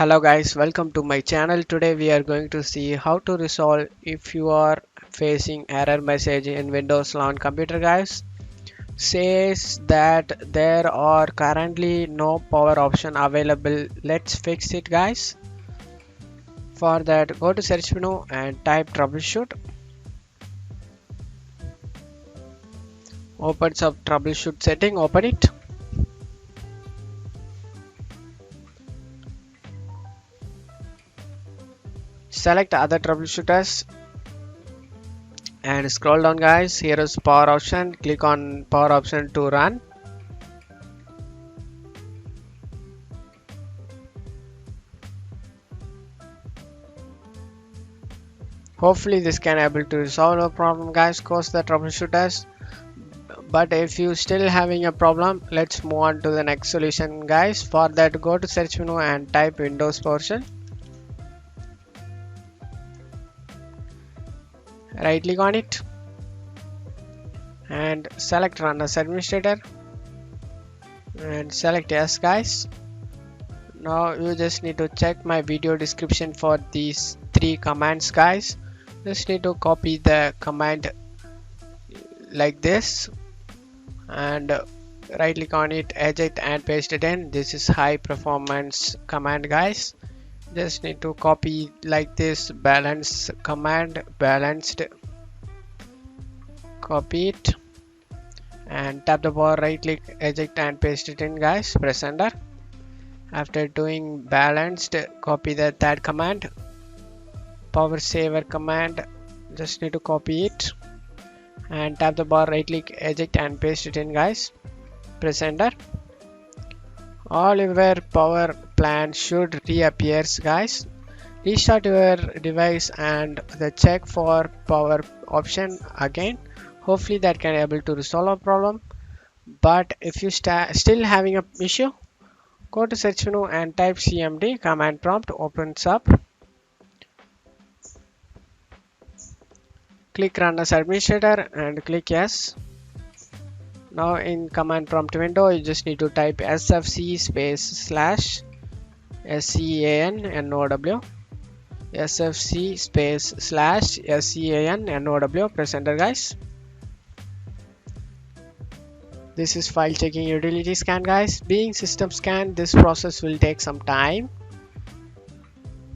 Hello guys, welcome to my channel. Today we are going to see how to resolve if you are facing error message in Windows launch computer guys. Says that there are currently no power option available. Let's fix it guys. For that go to search menu and type troubleshoot. Opens up troubleshoot setting, open it. Select other troubleshooters and scroll down guys. Here is power option, click on power option to run. Hopefully this can able to resolve a problem guys, close the troubleshooters. But if you still having a problem, let's move on to the next solution guys. For that go to search menu and type Windows PowerShell. Right click on it and select run as administrator and select yes guys. Now you just need to check my video description for these three commands guys. Just need to copy the command like this and right click on it, eject and paste it in. This is high performance command guys. Just need to copy like this, balance command, balanced, copy it and tap the bar, right click, eject and paste it in guys, press enter. After doing balanced, copy the third command, power saver command. Just need to copy it and tap the bar, right click, eject and paste it in guys, press enter. All your power plan should reappear guys. Restart your device and the check for power option again. Hopefully that can able to resolve a problem. But if you still having a issue, go to search menu and type cmd, command prompt opens up. Click run as administrator and click yes. Now in command prompt window you just need to type sfc space slash SCANNOW, sfc space slash SCANNOW, press enter guys. This is file checking utility scan guys. Being system scan, this process will take some time.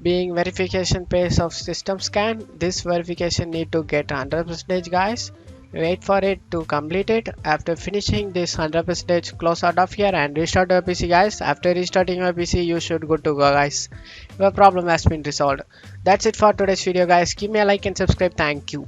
Being verification phase of system scan, this verification need to get 100% guys. Wait for it to complete it. After finishing this 100%, close out of here and restart your PC guys. After restarting your PC you should good to go guys. Your problem has been resolved. That's it for today's video guys. Give me a like and subscribe. Thank you.